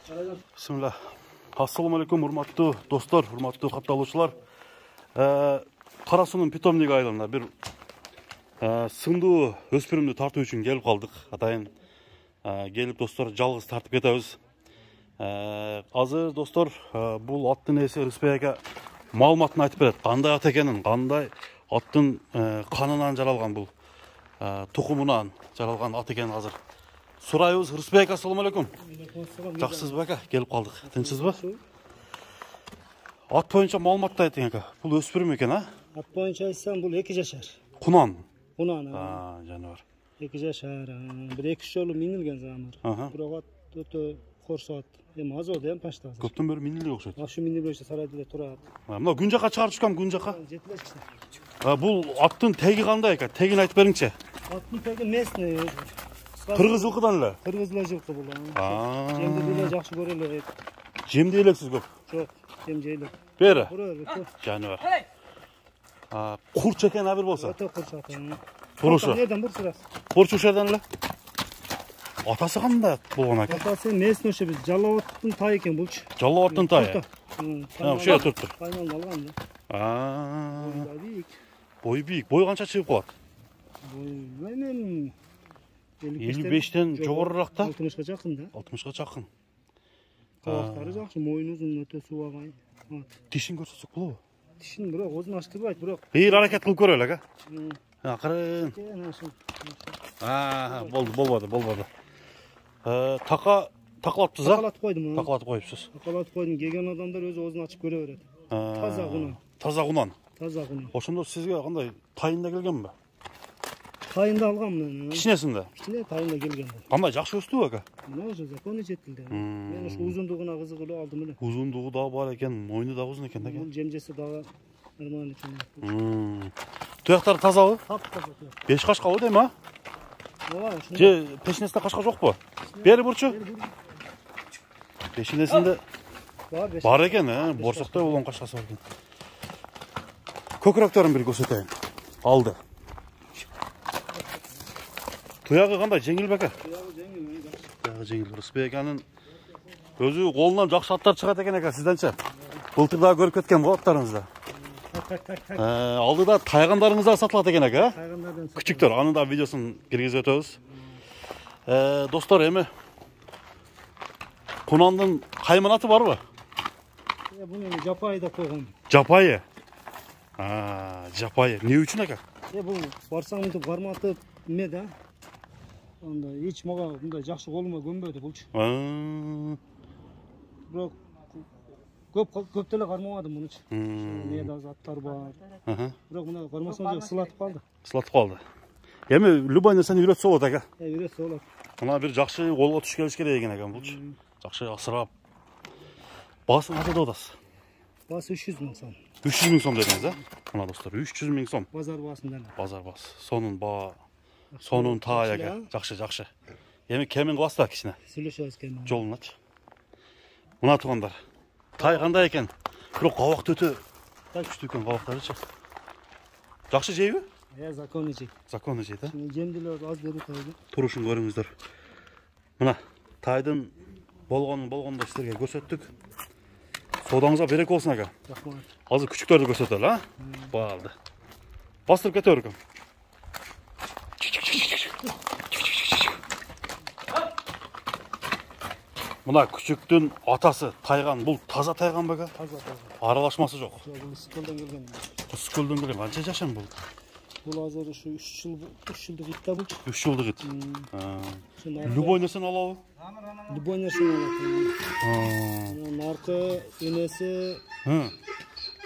Bismillah. Assalamu alaikum, hurmatlı dostlar, hurmatlı kaпталушылар. Қарасуның питомник айлығында bir сыңдуу өспірімді тарту үшін келіп қалдық. Атайын келіп достар жалғыз тартып кетеміз. Азыр достар бұл аттың есі Рыспек ака маалыматын айтып береді. Қандай ат екенін, қандай аттың қанынан жаралған бұл тұқымынан жаралған ат екенін азыр сұрайбыз. Рыспек ака, ассаламу алейкум. Жақсысыз ба ака? Келіп қалдық. Тынчсыз ба? Ат бойынша маалыматты айтың ака. Бұл өспірім екен, а? Ат бойынша айтсам бұл 2 жашар. Құнан. Құнан. Жануар. 2 жашар. Bir 2 жолы минилген замыр. Бірақ ат өтө корсо ат. Эми аз болду, эми пашта. Көптөн бери минилге окшойт. Ашу минилбейше сарайда турат. Мына күн жака чыгарып чыккам, күн жака. Жетилешти. Бул аттын теги кандай ака? Тегин айтып бериңчи. Аттын теги местный. Кыргыз жылкыдан эле. Кыргызла жылкы бул. Жемди деле жакшы көрөлөт. Жемди элексиз көп. Жок, жем жейлеп. Бери. Көрөлөт. Жануар. Курч экен абир болсо. Өтө курч ат. Турушу. Жерден бир сурас. Курч ушерден эле. Атасы кандай болгон ака? Атасы местный ошо биз Жалауаттын тай экен булчу. Жалауаттын тайы. Ошо туруптур. Кайнан алган да. Бой бийик. Бой канча чыгып калат? Бой мен 55тен жогорураак да? 60га жакын да. 60га жакын. Кабактары жакшы, мойну узун, өтө субагай. Тишин көрсөтсөк болобу? Тишин бирок өзүн ачтырбайт, бирок. Аракет кылып көрөлү ака. Акырын. Болбоду. Такалатпыз а? Такалатып койдум. Такалатып коюпсуз. Такалатып койдум. Келген адамдар өзү оозун ачып көрө берет. Таза кунан. Таза кунан. Таза кунан. Ошондо сизге кандай тайында келгенби? Тайында алгам мен. Кичинесинде? Кичине тайында келген. Кандай жакшы өстүбү ака? Мына ошо законы жетилди. Мен ошо узундугуна кызыгып алдым эле. Узундугу да бар экен, мойну да узун экен да. Бул жемжеси дагы нормально экен. Туяктары тазабы? Таза. 5 кашкабы дейм а? Ооба, Же пешинесинде кашка жокпу? Бери бурчу. Пешинесинде бар экен, борсоктой болгон кашкасы бар экен. Көкүрөктөрүн бир көрсөтөйүн. Алды. Туягы кандай, жеңил беке? Туягы жеңил. Рыспек аканын өзү колунан жакшы аттар чыгат экен ака, сизденчи? Былтыр дагы көрүп кеткен го аттарыңызда. Алдыда тайгандарыңыз да сатылат экен ака. Тайгандардан Küçüktür, анын да видеосун киргизип өтөбүз. Достор, эми Кунандын кайман аты барбы? Буну жапайы деп койгон. Жапайы. Жапайы. Эмне үчүн ака? Бул барсаң мынтип карматып эме да. Анда эч мага мындай жакшы колума көнбөдү булчу. Бирок көп деле кармабадым мунучу. Эмне да заттар бар. Бирок мына кармасам жок сылатып калды. Сылатып калды. Эми любой нерсени үйрөтсө болот ака. Үйрөтсө болот. Мына бир жакшы колго туш келиш керек экен акам булчу. Жакшы асырап. Баасын кача деп атасыз? Баасы 300 миң сом. 300 миң сом дедиңиз, а? Мына достор, 300 миң сом. Базар баасында эле. Базар баасы. Сонун тай ака. Жакшы. Эми кемин кыласыз да кичине. Сүйлөшөбүз кемин. Жолуначы. Мына туугандар. Тай кандай экен? Бирок кабак өтө күчтүү экен кабактарычы. Жакшы жейби? Законы жей. Законы жей да? Жемдилер аз берип койду. Турушун көрүңүздөр. Мына тайдын болгондо силерге көрсөттүк. Соодаңызга береке болсун ака. Рахмат. Азыр күчүктөрдү көрсөтөлү, а? Балды. Бастырып кете беркем. Мына күчүктүн атасы тайган, бул таза тайган бега? Таза. Аралашмасы жок. Бул Сколдон келген. Сколдон келген. Канча жашан бул? Бул азыр ушу 3 жылдык ит да булчу. 3 жылдык ит. Любой нерсени алабы? Любой нерсени алат. Наркы, энеси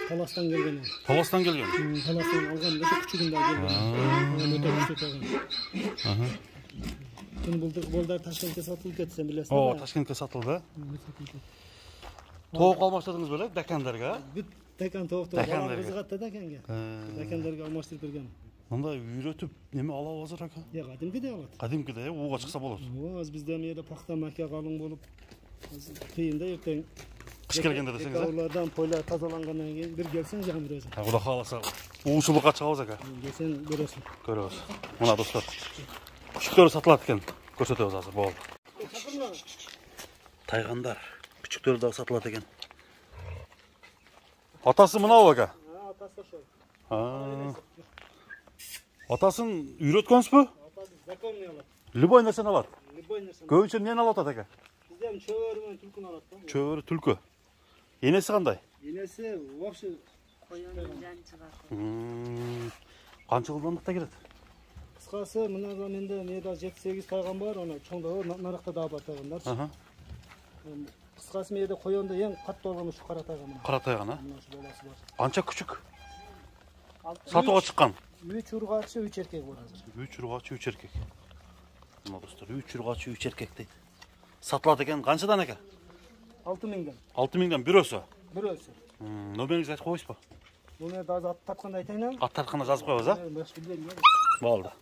Таластан келген. Таластан келген? Таластан алган да күчүгүндө келген. Өтө күчтүү тайган. Булдыр болдар Ташкентке сатылып кетсем билесиз. Ташкентке сатылды. Тоок алмаштырдыңыз беле декандерге? Бүт декан тоокто кызыгат да деканга. Декандерге алмаштырып берген. Мындай үйрөтүп неме алабы азыр ака? Кадимкиде алат. Кадимкиде, ууга чыкса болот. Ооба, бизде эмеде пахта мака калың болуп кыйын да эртең. Кыш келгенде десеңиз, а? Олардан пойлар тазалангандан кийин бир келсең жамыр өзү. Кудай кааласа, уучулукка чыгабыз ака. Келсең көрөсүң. Көрөбүз. Мына достор. Күчүктөр сатылат экен. Көрсөтөбүз азыр, болду. Тайгандар. Күчүктөрү дагы сатылат экен. Атасы мынау ага. Атасы ошол. Атасын үйрөткөнсүзбү? Атасы законный алат. Любой нерсени алат. Любой нерсени. Көбүнчө эмнени алып атат ага? Бизде эми чөбөрү менен түлкүнү алат да. Чөбөрү, түлкү. Энеси кандай? Энеси вообще Коюнун жанчыга. Канча жылдамдыкта келет? кыскасы мына менде меда 7-8 тайган бар, аны чоңдогу наракта дагы бар тайгандар. Кыскасы меде коёнда эң катуу болгону ушу кара тайган мына. Кара тайган, а? Мына ушу баласы бар. Анча күчүк. Сатууга чыккан. 3 ургачы, 3 эркек бар азыр. 3 ургачы, 3 эркек. Мына достор, 3 ургачы, 3 эркек дейт. Сатылат экен, канчадан экен? 6000ден. 6000ден бирөөсү. Бирөөсү. Номериңизди айтып коесузбу? Буну азыр ат тартканда айтайын. Ат тартканда жазып коебуз, а? Баш билбейм. Болду.